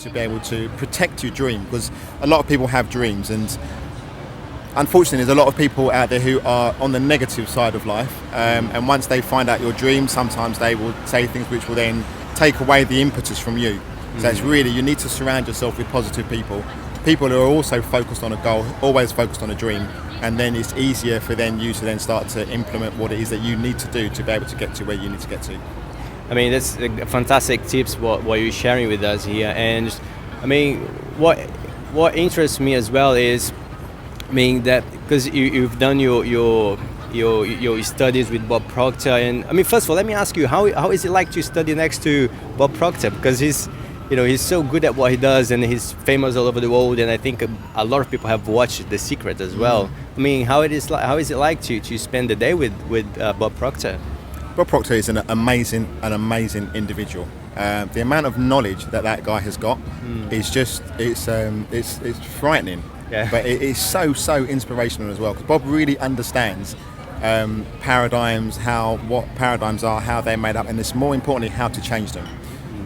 to be able to protect your dream, because a lot of people have dreams, and unfortunately there's a lot of people out there who are on the negative side of life, and once they find out your dream, sometimes they will say things which will then take away the impetus from you. So it's really, you need to surround yourself with positive people who are also focused on a goal, always focused on a dream, and then it's easier for you to then start to implement what it is that you need to do to be able to get to where you need to get to. I mean, that's fantastic tips what you're sharing with us here. And I mean, what interests me as well is, I mean, that because you've done your studies with Bob Proctor, and I mean, first of all, let me ask you, how is it like to study next to Bob Proctor? Because he's so good at what he does, and he's famous all over the world, and I think a lot of people have watched The Secret as well. I mean, how is it like to spend the day with Bob Proctor? Bob Proctor is an amazing individual. The amount of knowledge that guy has got is just it's frightening. Yeah. But it is so inspirational as well, because Bob really understands paradigms, what paradigms are, how they're made up, and it's more importantly how to change them.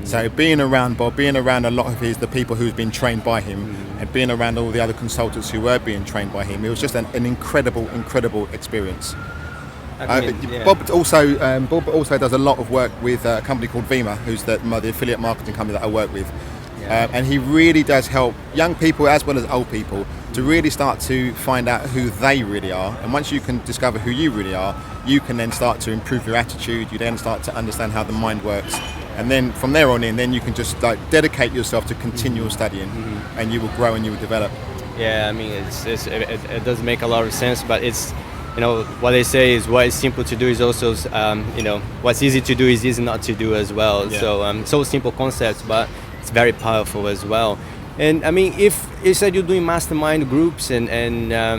So being around Bob, being around a lot of the people who've been trained by him, and being around all the other consultants who were being trained by him, it was just an incredible experience. I mean, yeah. Bob also does a lot of work with a company called Vima, who's the affiliate marketing company that I work with. Yeah. And he really does help young people as well as old people to really start to find out who they really are. And once you can discover who you really are, you can then start to improve your attitude. You then start to understand how the mind works. And then from there on in, then you can just dedicate yourself to continual studying, and you will grow and you will develop. Yeah, I mean, it does make a lot of sense, but it's, what they say is what is simple to do is also, what's easy to do is easy not to do as well. Yeah. So simple concepts, but it's very powerful as well. And I mean, if you said you're doing mastermind groups, and I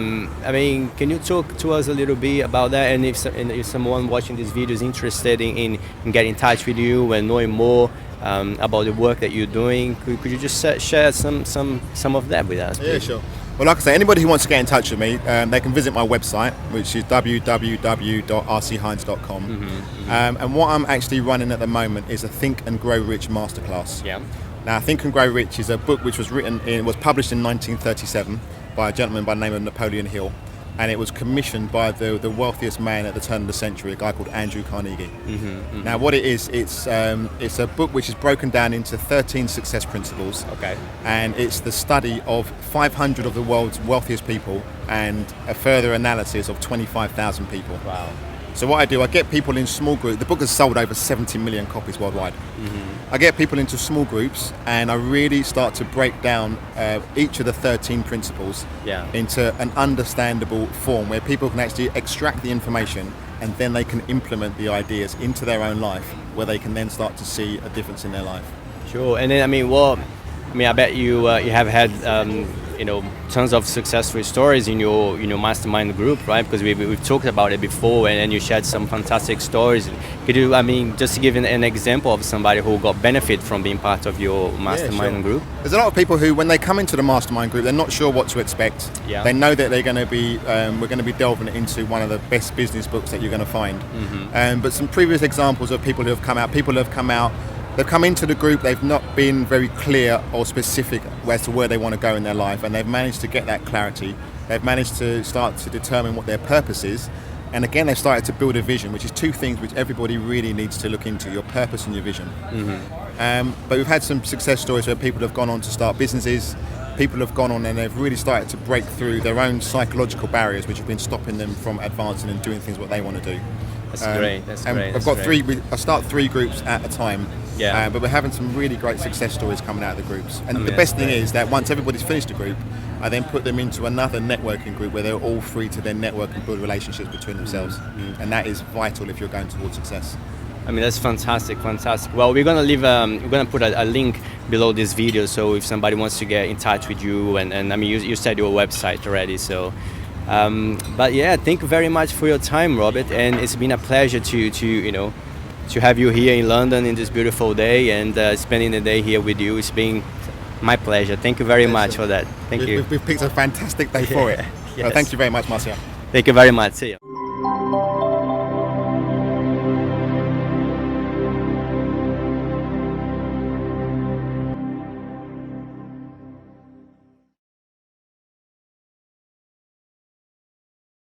mean, can you talk to us a little bit about that? And if someone watching this video is interested in getting in touch with you and knowing more about the work that you're doing, could you just share some of that with us, please? Yeah, sure. Well, like I say, anybody who wants to get in touch with me, they can visit my website, which is www.rchinds.com. And what I'm actually running at the moment is a Think and Grow Rich masterclass. Yeah. Now, Think and Grow Rich is a book which was published in 1937 by a gentleman by the name of Napoleon Hill, and it was commissioned by the wealthiest man at the turn of the century, a guy called Andrew Carnegie. Now, what it is, it's a book which is broken down into 13 success principles. Okay. And it's the study of 500 of the world's wealthiest people and a further analysis of 25,000 people. Wow. So what I do, I get people in small groups. The book has sold over 70 million copies worldwide. I get people into small groups, and I really start to break down each of the 13 principles into an understandable form where people can actually extract the information, and then they can implement the ideas into their own life, where they can then start to see a difference in their life. Sure. And then, I bet you have had tons of successful stories in your mastermind group, right? Because we've talked about it before, and you shared some fantastic stories. Could you, just give an example of somebody who got benefit from being part of your mastermind group? There's a lot of people who, when they come into the mastermind group, they're not sure what to expect. Yeah. They know that they're going to be, we're going to be delving into one of the best business books that you're going to find. But some previous examples of people who have come out, they've come into the group, they've not been very clear or specific as to where they want to go in their life, and they've managed to get that clarity. They've managed to start to determine what their purpose is, and again they've started to build a vision, which is two things which everybody really needs to look into: your purpose and your vision. But we've had some success stories where people have gone on to start businesses. People have gone on and they've really started to break through their own psychological barriers, which have been stopping them from advancing and doing things what they want to do. That's great. That's great. I've got I start 3 groups at a time. Yeah. But we're having some really great success stories coming out of the groups. And the best thing is that once everybody's finished a group, I then put them into another networking group where they're all free to then network and build relationships between themselves. And that is vital if you're going towards success. That's fantastic. Well, we're gonna put a link below this video, so if somebody wants to get in touch with you, and you said your website already, so. But yeah, thank you very much for your time, Robert, and it's been a pleasure to have you here in London in this beautiful day, and spending the day here with you. It's been my pleasure. Thank you very much for that. Thank you. We've picked a fantastic day for it. Yes. Thank you very much, Marcio. Thank you very much. See you.